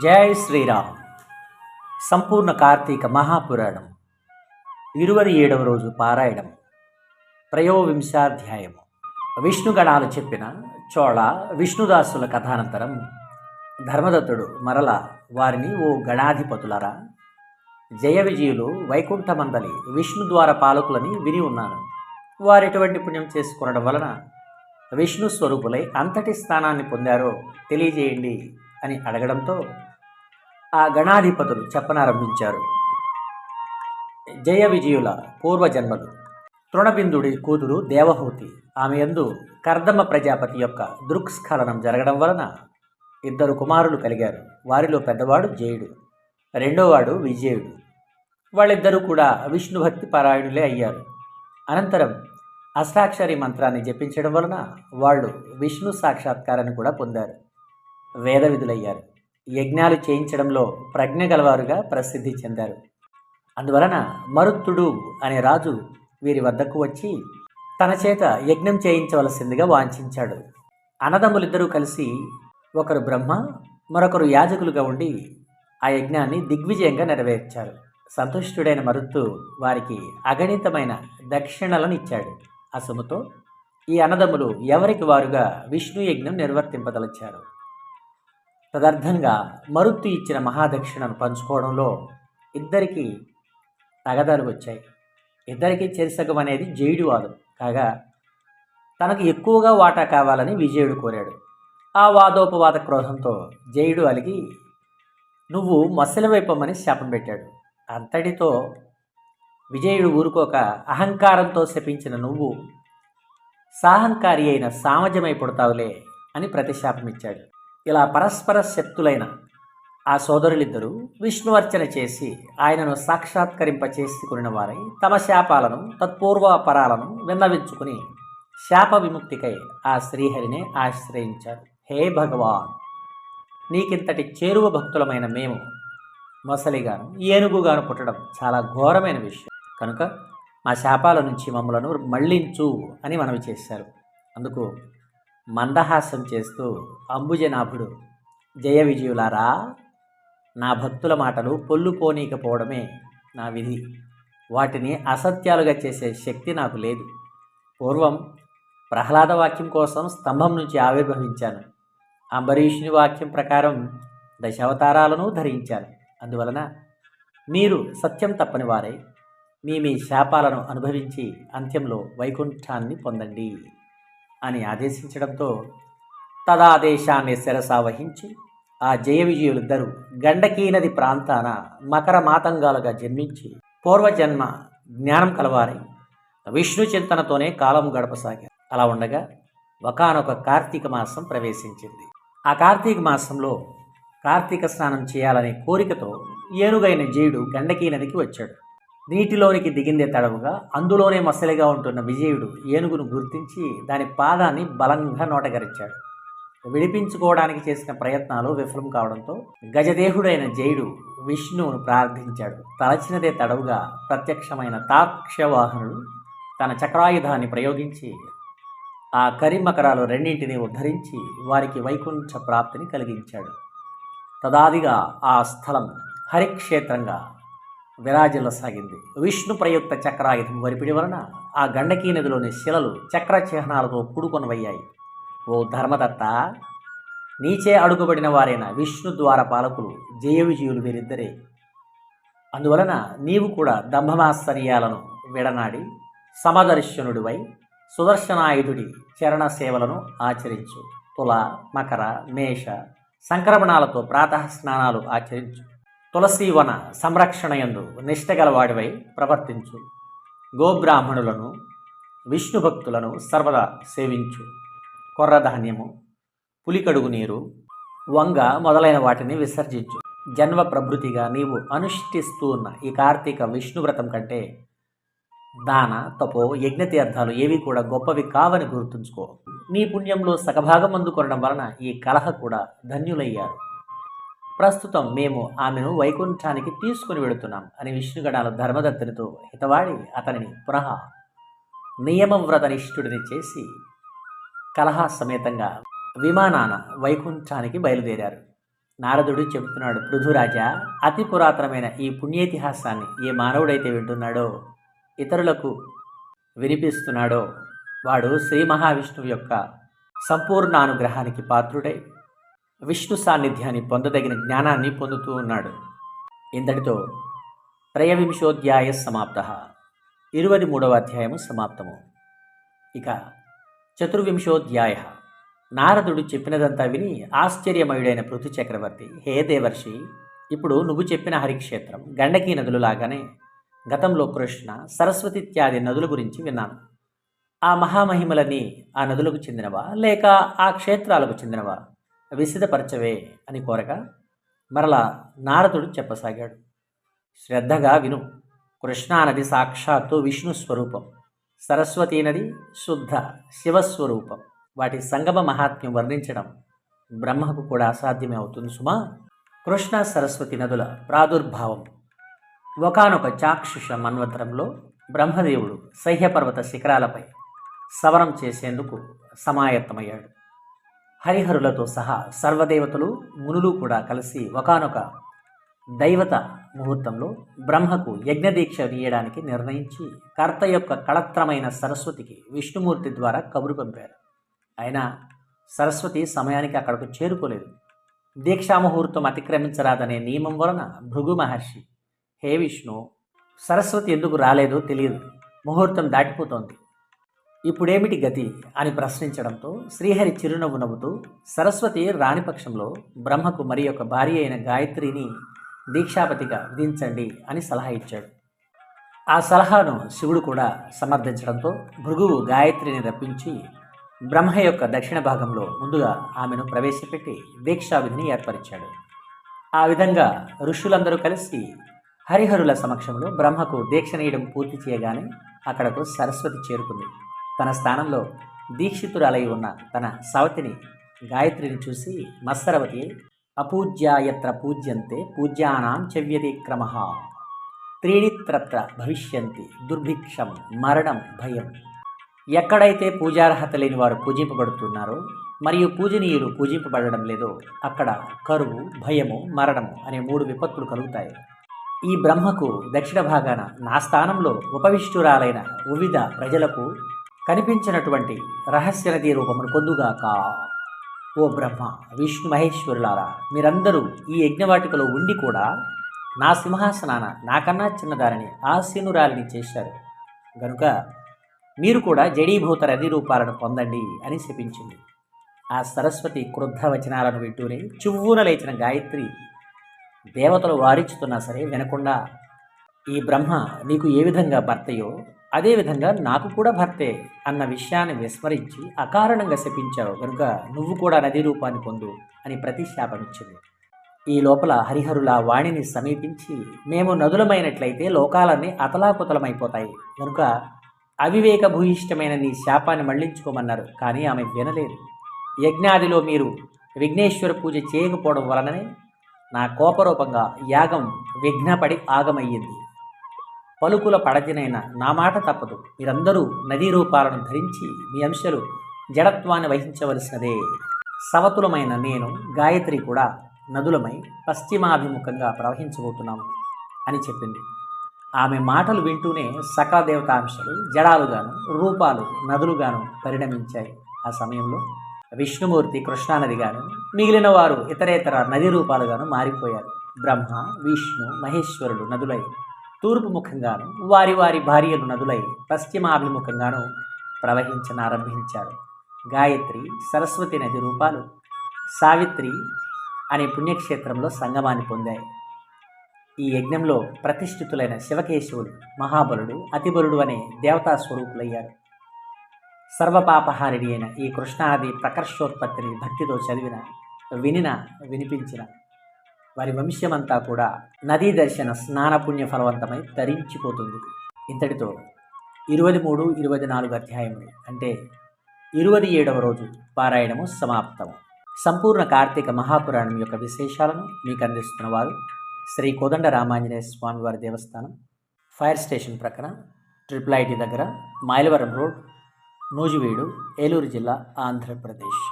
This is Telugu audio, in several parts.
జై శ్రీరామ్. సంపూర్ణ కార్తీక మహాపురాణం 27వ రోజు పారాయణం. త్రయోవింశాధ్యాయము. విష్ణుగణాలు చెప్పిన చోళ విష్ణుదాసుల కథానంతరం ధర్మదత్తుడు మరల వారిని, ఓ గణాధిపతులరా, జయ విజయులు వైకుంఠమందలి విష్ణుద్వార పాలకులని విని ఉన్నాను. వారెటువంటి పుణ్యం చేసుకునడం వలన విష్ణు స్వరూపులై అంతటి స్థానాన్ని పొందారో తెలియజేయండి అని అడగడంతో ఆ గణాధిపతులు చెప్పనారంభించారు. జయ విజయుల పూర్వజన్మలు. తృణబిందుడి కూతురు దేవహూతి, ఆమె యందు కర్దమ ప్రజాపతి యొక్క దృక్స్ఖలనం జరగడం వలన 2 కుమారులు కలిగారు. వారిలో పెద్దవాడు జయుడు, రెండోవాడు విజయుడు. వాళ్ళిద్దరూ కూడా విష్ణుభక్తి పారాయణులే అయ్యారు. అనంతరం అష్టాక్షరి మంత్రాన్ని జపించడం వలన వాళ్ళు విష్ణు సాక్షాత్కారాన్ని కూడా పొందారు. వేద విధులయ్యారు. యజ్ఞాలు చేయించడంలో ప్రజ్ఞ గలవారుగా ప్రసిద్ధి చెందారు. అందువలన మరుత్తుడు అనే రాజు వీరి వద్దకు వచ్చి తన చేత యజ్ఞం చేయించవలసిందిగా వాంఛించాడు. అన్నదమ్ములిద్దరూ కలిసి ఒకరు బ్రహ్మ, మరొకరు యాజకులుగా ఉండి ఆ యజ్ఞాన్ని దిగ్విజయంగా నెరవేర్చారు. సంతుష్టుడైన మరుత్తు వారికి అగణితమైన దక్షిణలను ఇచ్చాడు. ఆ సొమ్ముతో ఈ అన్నదమ్ములు ఎవరికి వారుగా విష్ణు యజ్ఞం నిర్వర్తింపదలిచారు. తదర్థంగా మరుత్తు ఇచ్చిన మహాదక్షిణను పంచుకోవడంలో ఇద్దరికీ తగదాలు వచ్చాయి. ఇద్దరికీ చెరిసగం అనేది జయుడి వాదం కాగా, తనకు ఎక్కువగా వాటా కావాలని విజయుడు కోరాడు. ఆ వాదోపవాద క్రోధంతో జయుడు అలిగి నువ్వు మసలి వైపమని శాపం పెట్టాడు. అంతటితో విజయుడు ఊరుకోక అహంకారంతో శపించిన నువ్వు సాహంకారి అయిన సామజమై పుడతావులే అని ప్రతిశాపమిచ్చాడు. ఇలా పరస్పర శక్తులైన ఆ సోదరులిద్దరూ విష్ణువర్చన చేసి ఆయనను సాక్షాత్కరింపచేసుకుని వారై తమ శాపాలను తత్పూర్వాపరాలను విన్నవించుకుని శాప విముక్తికై ఆ శ్రీహరినే ఆశ్రయించారు. హే భగవాన్, నీకింతటి చేరువ భక్తులమైన మేము మొసలిగాను ఏనుగుగాను పుట్టడం చాలా ఘోరమైన విషయం కనుక మా శాపాల నుంచి మమ్మలను మళ్లించు అని మనవి చేశారు. అందుకు మందహాసం చేస్తూ అంబుజనాభుడు, జయ విజయులారా, నా భక్తుల మాటలు పొల్లు పోనీకపోవడమే నా విధి. వాటిని అసత్యాలుగా చేసే శక్తి నాకు లేదు. పూర్వం ప్రహ్లాద వాక్యం కోసం స్తంభం నుంచి ఆవిర్భవించాను. అంబరీషుని వాక్యం ప్రకారం 10 అవతారాలను ధరించాను. అందువలన మీరు సత్యం తప్పని వారై మీ శాపాలను అనుభవించి అంత్యంలో వైకుంఠాన్ని పొందండి అని ఆదేశించడంతో తదాదేశాన్ని శిరసావహించి ఆ జయ విజయులిద్దరూ గండకీ నది ప్రాంతాన మకర మాతంగాలుగా జన్మించి పూర్వజన్మ జ్ఞానం కలవారై విష్ణు చింతనతోనే కాలం గడపసాగారు. అలా ఉండగా ఒకానొక కార్తీక మాసం ప్రవేశించింది. ఆ కార్తీక మాసంలో కార్తీక స్నానం చేయాలనే కోరికతో ఏనుగైన జయుడు గండకీ నదికి వచ్చాడు. నీటిలోనికి దిగిందే తడవుగా అందులోనే మసలిగా ఉంటున్న విజయుడు ఏనుగును గుర్తించి దాని పాదాన్ని బలంగా నోటగరిచాడు. విడిపించుకోవడానికి చేసిన ప్రయత్నాలు విఫలం కావడంతో గజదేహుడైన జయుడు విష్ణువును ప్రార్థించాడు. తలచినదే తడవుగా ప్రత్యక్షమైన తాక్షవాహనుడు తన చక్రాయుధాన్ని ప్రయోగించి ఆ కరిమకరాలు రెండింటినీ ఉద్ధరించి వారికి వైకుంఠ ప్రాప్తిని కలిగించాడు. తదాదిగా ఆ స్థలం హరిక్షేత్రంగా విరాజిల్లసాగింది. విష్ణు ప్రయుక్త చక్రాయుధం వరిపిడి వలన ఆ గండకీ నదిలోని శిలలు చక్ర చిహ్నాలతో కూడుకొనవయ్యాయి. ఓ ధర్మదత్త, నీచే అడుగుబడిన వారైన విష్ణు ద్వార పాలకులు జయ విజయులు వీరిద్దరే. అందువలన నీవు కూడా దంభమాశ్చర్యాలను విడనాడి సమదర్శనుడివై సుదర్శనాయుధుడి చరణ సేవలను ఆచరించు. తుల, మకర, మేష సంక్రమణాలతో ప్రాతః స్నానాలు ఆచరించు. తులసీవన సంరక్షణయందు నిష్టగలవాడివై ప్రవర్తించు. గోబ్రాహ్మణులను విష్ణు భక్తులను సర్వదా సేవించు. కొర్రధాన్యము, పులికడుగు నీరు, వంగ మొదలైన వాటిని విసర్జించు. జన్మ ప్రభృతిగా నీవు అనుష్ఠిస్తూ ఉన్న ఈ కార్తీక విష్ణువ్రతం కంటే దాన, తపో, యజ్ఞతీర్థాలు ఏవి కూడా గొప్పవి కావని గుర్తుంచుకో. నీ పుణ్యంలో సగభాగం అందుకొనడం వలన ఈ కలహ కూడా ధన్యులయ్యారు. ప్రస్తుతం మేము ఆమెను వైకుంఠానికి తీసుకుని వెళుతున్నాం అని విష్ణుగణాలు ధర్మదత్తునితో హితవాడి అతనిని పునః నియమవ్రతనిష్ఠుడిని చేసి కలహ సమేతంగా విమానాన వైకుంఠానికి బయలుదేరారు. నారదుడు చెబుతున్నాడు, పృథురాజా, అతి పురాతనమైన ఈ పుణ్యేతిహాసాన్ని ఏ మానవుడైతే వింటున్నాడో, ఇతరులకు వినిపిస్తున్నాడో, వాడు శ్రీ మహావిష్ణువు యొక్క సంపూర్ణ అనుగ్రహానికి పాత్రుడై విష్ణు సాన్నిధ్యాన్ని పొందదగిన జ్ఞానాన్ని పొందుతూ ఉన్నాడు. ఇంతటితో త్రయవింశోధ్యాయ సమాప్త. 23వ అధ్యాయము సమాప్తము. ఇక చతుర్వింశోధ్యాయ. నారదుడు చెప్పినదంతా విని ఆశ్చర్యమయుడైన పృథు చక్రవర్తి, హే దేవర్షి, ఇప్పుడు నువ్వు చెప్పిన హరిక్షేత్రం, గండకీ నదులు లాగానే గతంలో కృష్ణ, సరస్వతి ఇత్యాది నదుల గురించి విన్నాను. ఆ మహామహిమలన్నీ ఆ నదులకు చెందినవా లేక ఆ క్షేత్రాలకు చెందినవా? విశదపరచవే అని కోరగా మరలా నారదుడు చెప్పసాగాడు. శ్రద్ధగా విను. కృష్ణానది సాక్షాత్తు విష్ణు స్వరూపం, సరస్వతీ నది శుద్ధ శివస్వరూపం. వాటి సంగమ మహాత్మ్యం వర్ణించడం బ్రహ్మకు కూడా అసాధ్యమే అవుతుంది సుమా. కృష్ణ సరస్వతి నదుల ప్రాదుర్భావం. ఒకానొక చాక్షుష మన్వంతరంలో బ్రహ్మదేవుడు సహ్యపర్వత శిఖరాలపై సవరం చేసేందుకు సమాయత్తమయ్యాడు. హరిహరులతో సహా సర్వదేవతలు, మునులు కూడా కలిసి ఒకానొక దైవత ముహూర్తంలో బ్రహ్మకు యజ్ఞదీక్ష నీయడానికి నిర్ణయించి కర్త యొక్క కళత్రమైన సరస్వతికి విష్ణుమూర్తి ద్వారా కబురు పంపారు. అయినా సరస్వతి సమయానికి అక్కడకు చేరుకోలేదు. దీక్షాముహూర్తం అతిక్రమించరాదనే నియమం వలన భృగు మహర్షి, హే విష్ణు, సరస్వతి ఎందుకు రాలేదో తెలియదు, ముహూర్తం దాటిపోతోంది, ఇప్పుడేమిటి గతి అని ప్రశ్నించడంతో శ్రీహరి చిరునవ్వు నవ్వుతూ, సరస్వతి రాని పక్షంలో బ్రహ్మకు మరి యొక్క భార్య అయిన గాయత్రిని దీక్షాపతిగా విధించండి అని సలహా ఇచ్చాడు. ఆ సలహాను శివుడు కూడా సమర్థించడంతో భృగువు గాయత్రిని రప్పించి బ్రహ్మ యొక్క దక్షిణ భాగంలో ముందుగా ఆమెను ప్రవేశపెట్టి దీక్షా విధిని ఏర్పరిచాడు. ఆ విధంగా ఋషులందరూ కలిసి హరిహరుల సమక్షంలో బ్రహ్మకు దీక్ష నీయడం పూర్తి చేయగానే అక్కడకు సరస్వతి చేరుకుంది. తన స్థానంలో దీక్షితురాలై ఉన్న తన సవతిని గాయత్రిని చూసి మత్సరవతి, అపూజ్యాయత్ర పూజ్యంతే పూజ్యానాం చవ్యతిక్రమః, త్రీణిత్రత్ర భవిష్యంతి దుర్భిక్షం మరణం భయం. ఎక్కడైతే పూజార్హత లేని వారు పూజింపబడుతున్నారో మరియు పూజనీయులు పూజింపబడడం లేదో అక్కడ కరువు, భయము, మరణము అనే 3 విపత్తులు కలుగుతాయి. ఈ బ్రహ్మకు దక్షిణ భాగాన నా స్థానంలో ఉపవిష్టురాలైన వివిధ ప్రజలకు కనిపించినటువంటి రహస్య నదీ రూపమును పొందుగాక. ఓ బ్రహ్మ, విష్ణు మహేశ్వరులారా, మీరందరూ ఈ యజ్ఞవాటికలో ఉండి కూడా నా సింహాసనాన నాకన్నా చిన్నదారిని ఆసీనురాలిని చేశారు గనుక మీరు కూడా జడీభూత రది రూపాలను పొందండి అని శపించింది. ఆ సరస్వతి క్రుద్ధ వచనాలను వింటూనే చువ్వున లేచిన గాయత్రి దేవతలు వారించుతున్నా సరే వినకుండా, ఈ బ్రహ్మ నీకు ఏ విధంగా భర్తయో అదేవిధంగా నాకు కూడా భర్తే అన్న విషయాన్ని విస్మరించి అకారణంగా శపించావు కనుక నువ్వు కూడా నదీ రూపాన్ని పొందు అని ప్రతిశాపమిచ్చింది. ఈ లోపల హరిహరుల వాణిని సమీపించి, మేము నదులమైనట్లయితే లోకాలన్నీ అతలాకుతలమైపోతాయి కనుక అవివేక భూయిష్టమైన నీ శాపాన్ని మళ్లించుకోమన్నారు. కానీ ఆమె వినలేదు. యజ్ఞాదిలో మీరు విఘ్నేశ్వర పూజ చేయకపోవడం వలననే నా కోపరూపంగా యాగం విఘ్నపడి ఆగమయ్యింది. పలుకుల పడజినైన నా మాట తప్పదు. మీరందరూ నదీ రూపాలను ధరించి మీ అంశలు జడత్వాన్ని వహించవలసినదే. సవతులమైన నేను, గాయత్రి కూడా నదులమై పశ్చిమాభిముఖంగా ప్రవహించబోతున్నాము అని చెప్పింది. ఆమె మాటలు వింటూనే సకల దేవతాంశలు జడాలుగాను, రూపాలు నదులుగాను పరిణమించాయి. ఆ సమయంలో విష్ణుమూర్తి కృష్ణానదిగాను, మిగిలిన వారు ఇతరేతర నదీ రూపాలుగాను మారిపోయారు. బ్రహ్మ, విష్ణు, మహేశ్వరులు నదులై తూర్పు ముఖంగాను, వారి వారి భార్యలు నదులై పశ్చిమాభిముఖంగాను ప్రవహించనారంభించారు. గాయత్రి, సరస్వతి నది రూపాలు సావిత్రి అనే పుణ్యక్షేత్రంలో సంగమాన్ని పొందాయి. ఈ యజ్ఞంలో ప్రతిష్ఠితులైన శివకేశవులు, మహాబలుడు, అతిబలుడు అనే దేవతా స్వరూపులయ్యారు. సర్వపాపహారిణి అయిన ఈ కృష్ణాది ప్రకర్షోత్పత్తిని భక్తితో చదివిన, వినిన, వినిపించిన వారి వంశమంతా కూడా నదీ దర్శన స్నానపుణ్య ఫలవంతమై తరించిపోతుంది. ఇంతటితో 23, 24 అధ్యాయములు అంటే 27వ రోజు పారాయణము సమాప్తము. సంపూర్ణ కార్తీక మహాపురాణం యొక్క విశేషాలను మీకు అందిస్తున్న వారు శ్రీ కోదండ రామాంజనేయ స్వామివారి దేవస్థానం, ఫైర్ స్టేషన్ ప్రక్కన, IIIT దగ్గర, మైలవరం రోడ్, నూజివీడు, ఏలూరు జిల్లా, ఆంధ్రప్రదేశ్.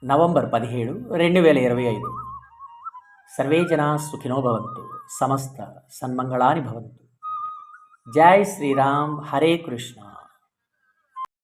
నవంబర్ 17, 2025. సర్వే జనా సుఖినో భవంతు, సమస్త సన్మంగళాని భవంతు. జై శ్రీరామ్. హరే కృష్ణ.